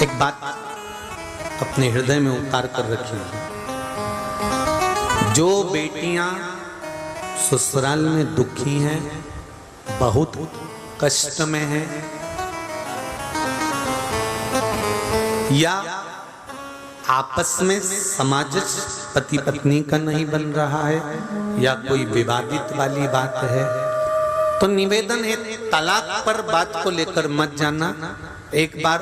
एक बात अपने हृदय में उतार कर रखिए, जो बेटियां ससुराल में दुखी हैं, बहुत कष्ट में हैं, या आपस में सामंजस्य पति पत्नी का नहीं बन रहा है, या कोई विवादित वाली बात है, तो निवेदन है तलाक पर बात को लेकर मत जाना। एक बार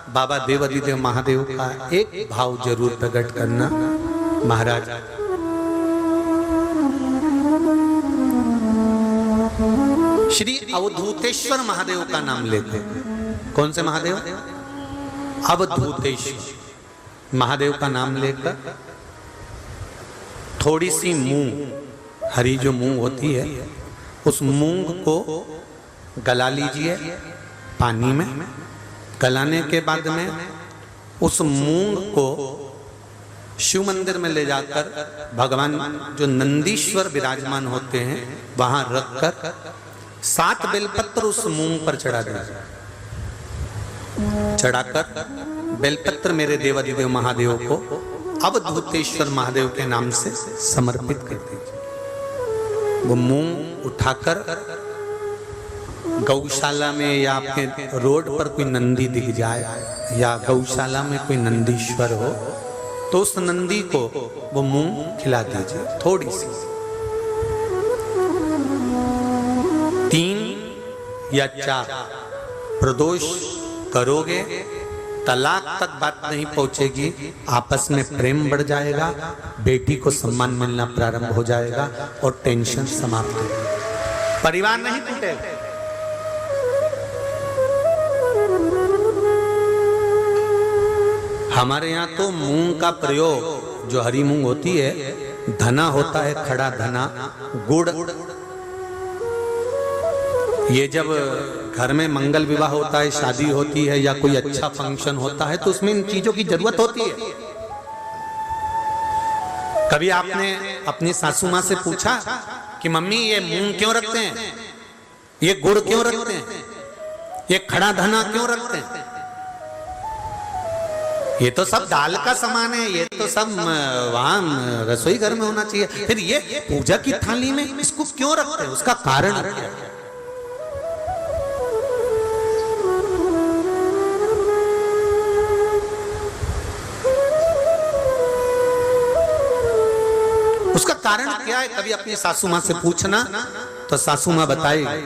बाबा देवाधिदेव महादेव का एक भाव जरूर प्रकट करना। महाराज, श्री अवधूतेश्वर महादेव का नाम लेते। कौन से महादेव? अवधूतेश्वर महादेव का नाम लेकर थोड़ी सी मूंग, हरी जो मूंग होती है, उस मूंग को गला लीजिए पानी में। गलाने के बाद में उस मूंग को शिव मंदिर में ले जाकर भगवान जो नंदीश्वर विराजमान होते हैं वहां रखकर 7 बेलपत्र उस मूंग पर चढ़ा दीजिए। चढ़ाकर बेलपत्र मेरे देवाधिदेव महादेव को अवधूतेश्वर महादेव के नाम से समर्पित कर दीजिए। वो मूंग उठाकर गौशाला में या आपके रोड पर कोई नंदी दिख जाए या गौशाला में कोई नंदीश्वर हो तो उस नंदी को वो मूंग खिला दीजिए थोड़ी सी। 3 या 4 प्रदोष करोगे, तलाक तक बात नहीं पहुंचेगी, आपस में प्रेम बढ़ जाएगा, बेटी को सम्मान मिलना प्रारंभ हो जाएगा और टेंशन समाप्त हो जाएगी, परिवार नहीं टूटेगा। हमारे यहाँ तो मूंग का प्रयोग, जो हरी मूंग होती है, धना होता है, खड़ा धना, गुड़, ये जब घर में मंगल विवाह होता है, शादी होती है या कोई अच्छा फंक्शन होता है तो उसमें इन चीजों की जरूरत होती है। कभी आपने अपनी सासू माँ से पूछा कि मम्मी ये मूंग क्यों रखते हैं, ये गुड़ क्यों रखते हैं, ये खड़ा धना क्यों रखते हैं? ये तो सब दाल का सामान है, ये तो सब वहां रसोई घर में होना चाहिए, फिर ये पूजा की थाली में इसको क्यों रखते हैं? उसका कारण क्या है? उसका कारण क्या है? कभी अपनी सासू मां से पूछना तो सासू मां बताएगी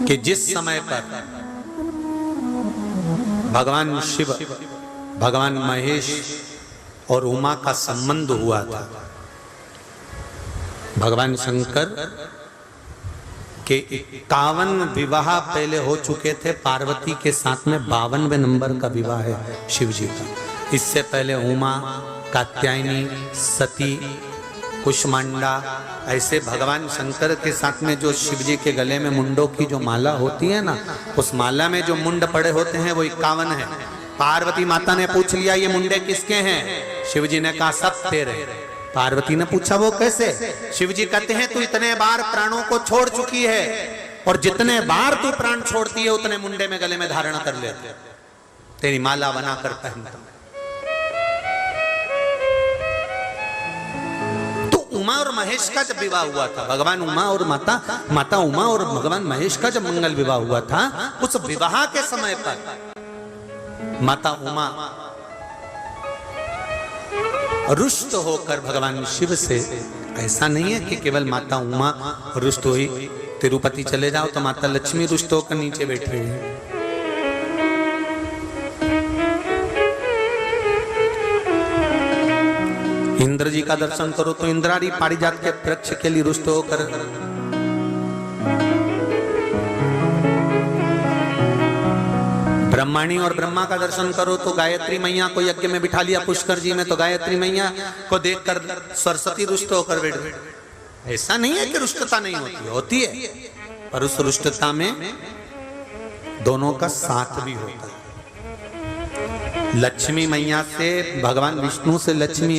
कि जिस समय पर भगवान शिव, भगवान महेश और उमा का संबंध हुआ था, भगवान शंकर के 51 विवाह पहले हो चुके थे, पार्वती के साथ में 52वें नंबर का विवाह है शिव जी का। इससे पहले उमा, कात्यायनी, सती, कुष्मांडा, ऐसे भगवान शंकर के साथ में जो शिव जी के गले में मुंडों की जो माला होती है ना, उस माला में जो मुंड पड़े होते हैं वो 51 है। पार्वती माता ने पूछ लिया ये मुंडे किसके हैं? शिव जी ने कहा सब तेरे। पार्वती ने पूछा वो कैसे? शिव जी कहते हैं तू इतने बार प्राणों को छोड़ चुकी है और जितने बार तू प्राण छोड़ती है उतने मुंडे में गले में धारण कर लेते, तेरी माला बनाकर पहनता। उमा और महेश का जब विवाह हुआ था, भगवान उमा और माता उमा और भगवान महेश का जब मंगल विवाह हुआ था, उस विवाह के समय पर माता उमा रुष्ट होकर भगवान शिव से, ऐसा नहीं है कि केवल माता उमा रुष्ट हुई, तिरुपति चले जाओ तो माता लक्ष्मी रुष्ट होकर नीचे बैठी हुई है। इंद्र जी का दर्शन करो तो इंद्रारी पारिजात के वृक्ष के लिए रुष्ट होकर, ब्रह्माणी और ब्रह्मा का दर्शन करो तो गायत्री मैया को यज्ञ में बिठा लिया पुष्कर जी में, तो गायत्री मैया को देखकर सरस्वती रुष्ट होकर बैठ गई। ऐसा नहीं है कि रुष्टता नहीं होती है, पर उस रुष्टता में दोनों का साथ भी होता है। लक्ष्मी मैया से, भगवान विष्णु से लक्ष्मी